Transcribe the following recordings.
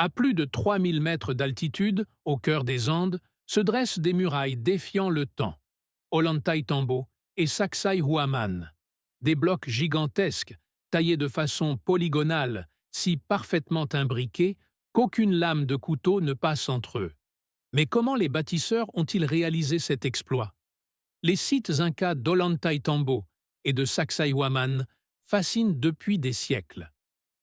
À plus de 3000 mètres d'altitude, au cœur des Andes, se dressent des murailles défiant le temps. Ollantaytambo et Sacsayhuaman. Des blocs gigantesques, taillés de façon polygonale, si parfaitement imbriqués qu'aucune lame de couteau ne passe entre eux. Mais comment les bâtisseurs ont-ils réalisé cet exploit? Les sites incas d'Ollantaytambo et de Sacsayhuaman fascinent depuis des siècles.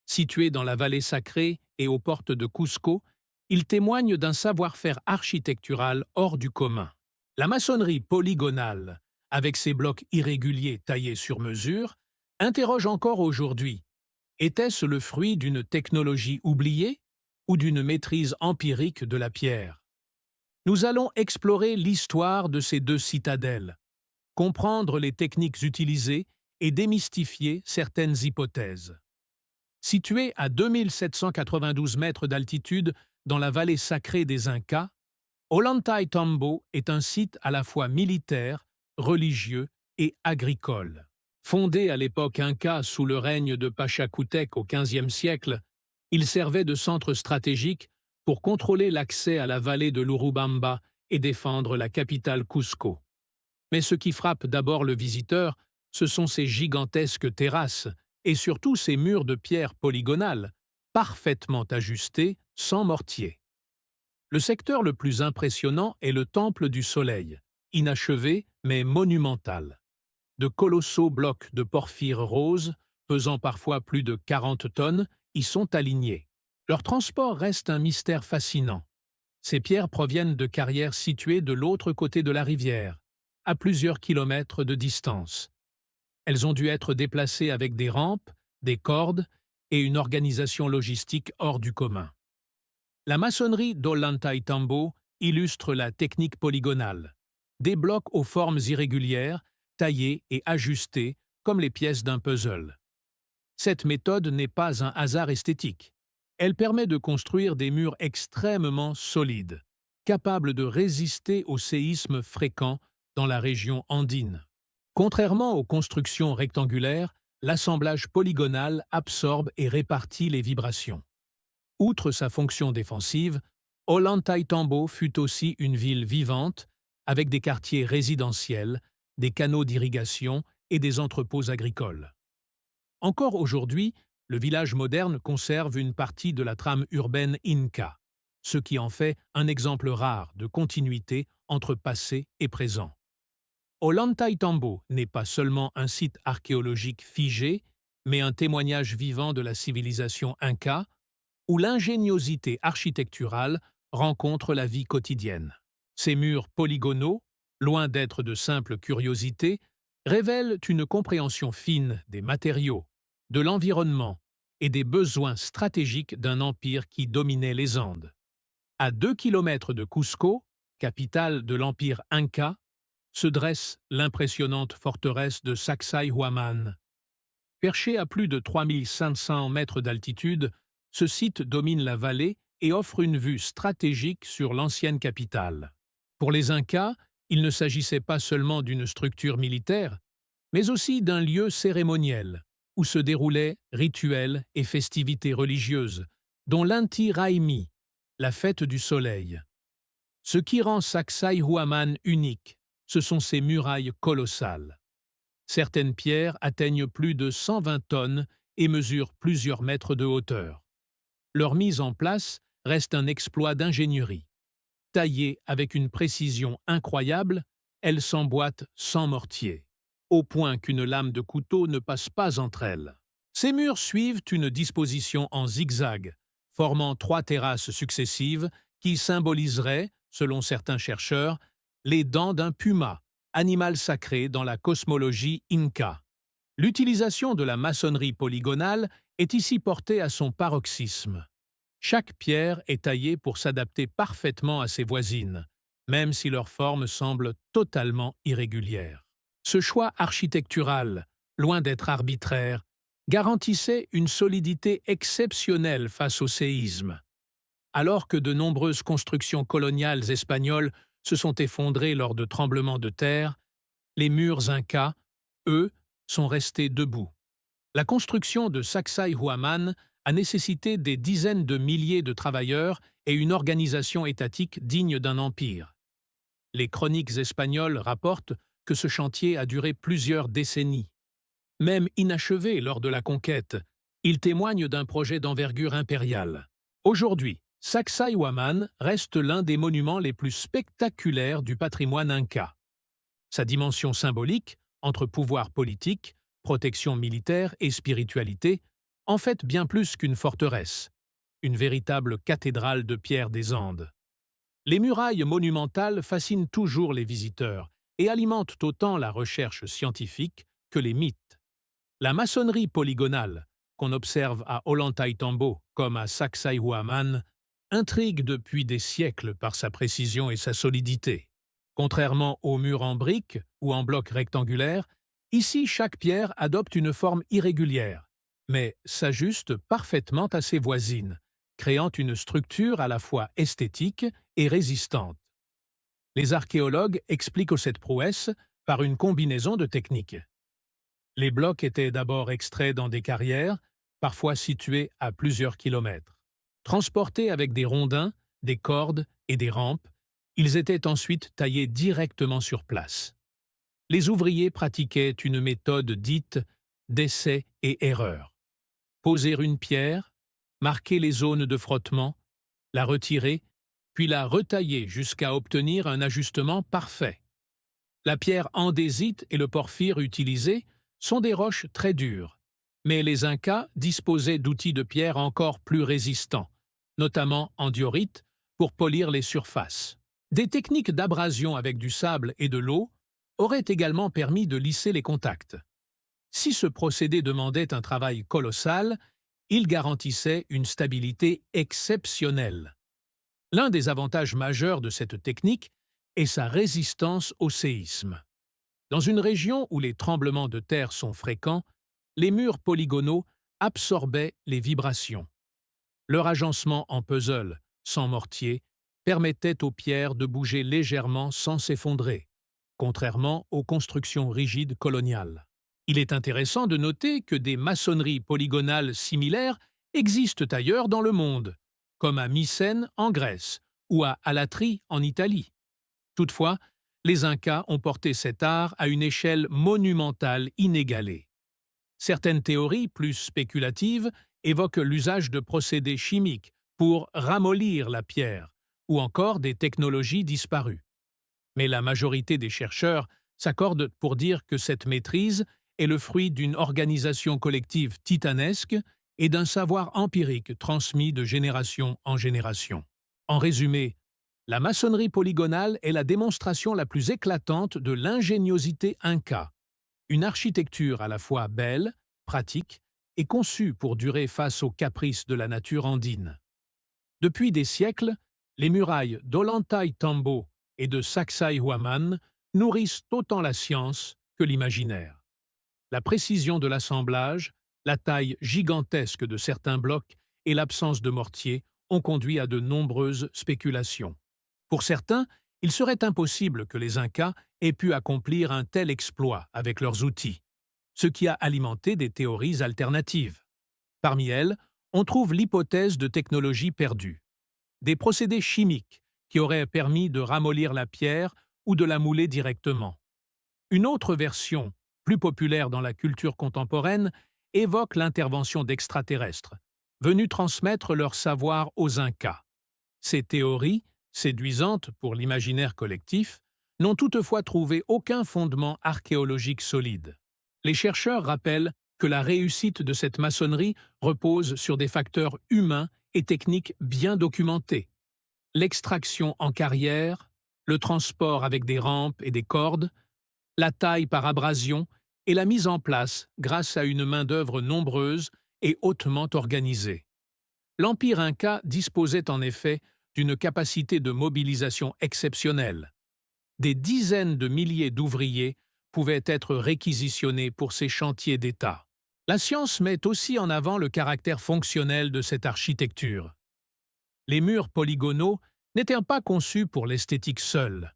Situés dans la vallée sacrée et aux portes de Cusco, ils témoignent d'un savoir-faire architectural hors du commun. La maçonnerie polygonale, avec ses blocs irréguliers taillés sur mesure, interroge encore aujourd'hui. Était-ce le fruit d'une technologie oubliée ou d'une maîtrise empirique de la pierre? Nous allons explorer l'histoire de ces deux citadelles, comprendre les techniques utilisées et démystifier certaines hypothèses. Située à 2792 mètres d'altitude dans la vallée sacrée des Incas, Ollantaytambo est un site à la fois militaire, religieux et agricole. Fondé à l'époque Inca sous le règne de Pachacútec au XVe siècle, il servait de centre stratégique pour contrôler l'accès à la vallée de l'Urubamba et défendre la capitale Cusco. Mais ce qui frappe d'abord le visiteur, ce sont ces gigantesques terrasses et surtout ces murs de pierre polygonales, parfaitement ajustés, sans mortier. Le secteur le plus impressionnant est le Temple du Soleil, inachevé mais monumental. De colossaux blocs de porphyre rose, pesant parfois plus de 40 tonnes, y sont alignés. Leur transport reste un mystère fascinant. Ces pierres proviennent de carrières situées de l'autre côté de la rivière, à plusieurs kilomètres de distance. Elles ont dû être déplacées avec des rampes, des cordes et une organisation logistique hors du commun. La maçonnerie d'Ollantaytambo illustre la technique polygonale. Des blocs aux formes irrégulières, taillés et ajustés comme les pièces d'un puzzle. Cette méthode n'est pas un hasard esthétique. Elle permet de construire des murs extrêmement solides, capables de résister aux séismes fréquents dans la région andine. Contrairement aux constructions rectangulaires, l'assemblage polygonal absorbe et répartit les vibrations. Outre sa fonction défensive, Ollantaytambo fut aussi une ville vivante, avec des quartiers résidentiels, des canaux d'irrigation et des entrepôts agricoles. Encore aujourd'hui, le village moderne conserve une partie de la trame urbaine Inca, ce qui en fait un exemple rare de continuité entre passé et présent. Ollantaytambo n'est pas seulement un site archéologique figé, mais un témoignage vivant de la civilisation Inca, où l'ingéniosité architecturale rencontre la vie quotidienne. Ces murs polygonaux, loin d'être de simples curiosités, révèlent une compréhension fine des matériaux, de l'environnement et des besoins stratégiques d'un empire qui dominait les Andes. À 2 kilomètres de Cusco, capitale de l'empire Inca, se dresse l'impressionnante forteresse de Sacsayhuaman. Perché à plus de 3500 mètres d'altitude, ce site domine la vallée et offre une vue stratégique sur l'ancienne capitale. Pour les Incas, il ne s'agissait pas seulement d'une structure militaire, mais aussi d'un lieu cérémoniel, où se déroulaient rituels et festivités religieuses, dont l'Inti Raymi, la fête du soleil. Ce qui rend Sacsayhuaman unique, ce sont ses murailles colossales. Certaines pierres atteignent plus de 120 tonnes et mesurent plusieurs mètres de hauteur. Leur mise en place reste un exploit d'ingénierie. Taillées avec une précision incroyable, elles s'emboîtent sans mortier, au point qu'une lame de couteau ne passe pas entre elles. Ces murs suivent une disposition en zigzag, formant 3 terrasses successives qui symboliseraient, selon certains chercheurs, les dents d'un puma, animal sacré dans la cosmologie Inca. L'utilisation de la maçonnerie polygonale est ici portée à son paroxysme. Chaque pierre est taillée pour s'adapter parfaitement à ses voisines, même si leur forme semble totalement irrégulière. Ce choix architectural, loin d'être arbitraire, garantissait une solidité exceptionnelle face au séisme. Alors que de nombreuses constructions coloniales espagnoles se sont effondrées lors de tremblements de terre, les murs incas, eux, sont restés debout. La construction de Sacsayhuaman a nécessité des dizaines de milliers de travailleurs et une organisation étatique digne d'un empire. Les chroniques espagnoles rapportent que ce chantier a duré plusieurs décennies. Même inachevé lors de la conquête, il témoigne d'un projet d'envergure impériale. Aujourd'hui, Sacsayhuaman reste l'un des monuments les plus spectaculaires du patrimoine inca. Sa dimension symbolique, entre pouvoir politique, protection militaire et spiritualité, en fait bien plus qu'une forteresse, une véritable cathédrale de pierre des Andes. Les murailles monumentales fascinent toujours les visiteurs et alimentent autant la recherche scientifique que les mythes. La maçonnerie polygonale, qu'on observe à Ollantaytambo comme à Sacsayhuaman, intrigue depuis des siècles par sa précision et sa solidité. Contrairement aux murs en briques ou en blocs rectangulaires, ici chaque pierre adopte une forme irrégulière, mais s'ajuste parfaitement à ses voisines, créant une structure à la fois esthétique et résistante. Les archéologues expliquent cette prouesse par une combinaison de techniques. Les blocs étaient d'abord extraits dans des carrières, parfois situées à plusieurs kilomètres. Transportés avec des rondins, des cordes et des rampes, ils étaient ensuite taillés directement sur place. Les ouvriers pratiquaient une méthode dite d'essai et erreur. Poser une pierre, marquer les zones de frottement, la retirer, puis la retailler jusqu'à obtenir un ajustement parfait. La pierre andésite et le porphyre utilisés sont des roches très dures, mais les Incas disposaient d'outils de pierre encore plus résistants, notamment en diorite, pour polir les surfaces. Des techniques d'abrasion avec du sable et de l'eau auraient également permis de lisser les contacts. Si ce procédé demandait un travail colossal, il garantissait une stabilité exceptionnelle. L'un des avantages majeurs de cette technique est sa résistance au séisme. Dans une région où les tremblements de terre sont fréquents, les murs polygonaux absorbaient les vibrations. Leur agencement en puzzle, sans mortier, permettait aux pierres de bouger légèrement sans s'effondrer, contrairement aux constructions rigides coloniales. Il est intéressant de noter que des maçonneries polygonales similaires existent ailleurs dans le monde, comme à Mycène en Grèce ou à Alatri en Italie. Toutefois, les Incas ont porté cet art à une échelle monumentale inégalée. Certaines théories plus spéculatives évoquent l'usage de procédés chimiques pour ramollir la pierre, ou encore des technologies disparues. Mais la majorité des chercheurs s'accordent pour dire que cette maîtrise est le fruit d'une organisation collective titanesque et d'un savoir empirique transmis de génération en génération. En résumé, la maçonnerie polygonale est la démonstration la plus éclatante de l'ingéniosité inca, une architecture à la fois belle, pratique et conçue pour durer face aux caprices de la nature andine. Depuis des siècles, les murailles d'Ollantaytambo et de Sacsayhuaman nourrissent autant la science que l'imaginaire. La précision de l'assemblage, la taille gigantesque de certains blocs et l'absence de mortier ont conduit à de nombreuses spéculations. Pour certains, il serait impossible que les Incas aient pu accomplir un tel exploit avec leurs outils, ce qui a alimenté des théories alternatives. Parmi elles, on trouve l'hypothèse de technologie perdue, des procédés chimiques qui auraient permis de ramollir la pierre ou de la mouler directement. Une autre version, plus populaire dans la culture contemporaine, évoque l'intervention d'extraterrestres, venus transmettre leur savoir aux Incas. Ces théories, séduisantes pour l'imaginaire collectif, n'ont toutefois trouvé aucun fondement archéologique solide. Les chercheurs rappellent que la réussite de cette maçonnerie repose sur des facteurs humains et techniques bien documentés. L'extraction en carrière, le transport avec des rampes et des cordes, la taille par abrasion et la mise en place grâce à une main-d'œuvre nombreuse et hautement organisée. L'Empire inca disposait en effet d'une capacité de mobilisation exceptionnelle. Des dizaines de milliers d'ouvriers pouvaient être réquisitionnés pour ces chantiers d'État. La science met aussi en avant le caractère fonctionnel de cette architecture. Les murs polygonaux n'étaient pas conçus pour l'esthétique seule,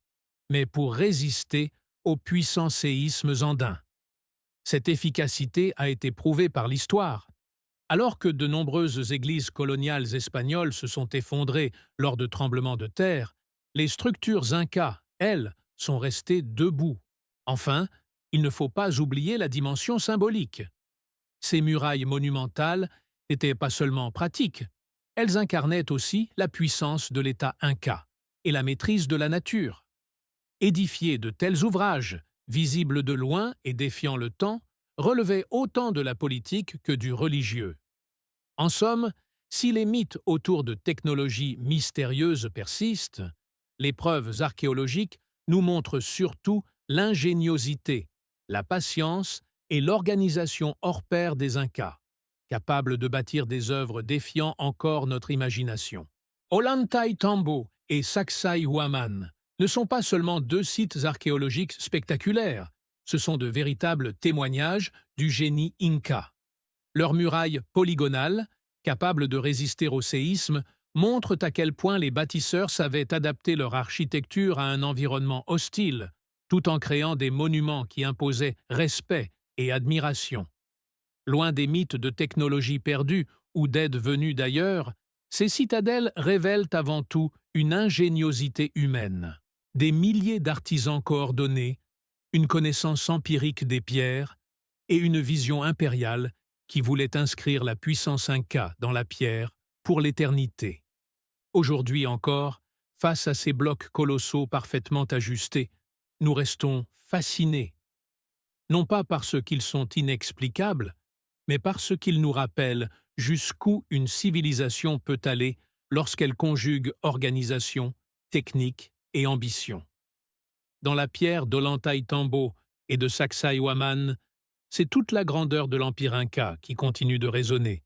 mais pour résister aux puissants séismes andins. Cette efficacité a été prouvée par l'histoire. Alors que de nombreuses églises coloniales espagnoles se sont effondrées lors de tremblements de terre, les structures incas, elles, sont restées debout. Enfin, il ne faut pas oublier la dimension symbolique. Ces murailles monumentales n'étaient pas seulement pratiques, elles incarnaient aussi la puissance de l'État inca et la maîtrise de la nature. Édifier de tels ouvrages, visibles de loin et défiant le temps, relevaient autant de la politique que du religieux. En somme, si les mythes autour de technologies mystérieuses persistent, les preuves archéologiques nous montrent surtout l'ingéniosité, la patience et l'organisation hors pair des Incas, capables de bâtir des œuvres défiant encore notre imagination. Ollantaytambo et Sacsayhuaman ne sont pas seulement deux sites archéologiques spectaculaires, ce sont de véritables témoignages du génie inca. Leurs murailles polygonales, capables de résister au séisme, montrent à quel point les bâtisseurs savaient adapter leur architecture à un environnement hostile, tout en créant des monuments qui imposaient respect et admiration. Loin des mythes de technologie perdue ou d'aides venues d'ailleurs, ces citadelles révèlent avant tout une ingéniosité humaine. Des milliers d'artisans coordonnés, une connaissance empirique des pierres et une vision impériale qui voulait inscrire la puissance inca dans la pierre pour l'éternité. Aujourd'hui encore, face à ces blocs colossaux parfaitement ajustés, nous restons fascinés, non pas parce qu'ils sont inexplicables, mais parce qu'ils nous rappellent jusqu'où une civilisation peut aller lorsqu'elle conjugue organisation, technique et ambition. Dans la pierre d'Ollantaytambo et de Sacsayhuaman, c'est toute la grandeur de l'Empire inca qui continue de résonner,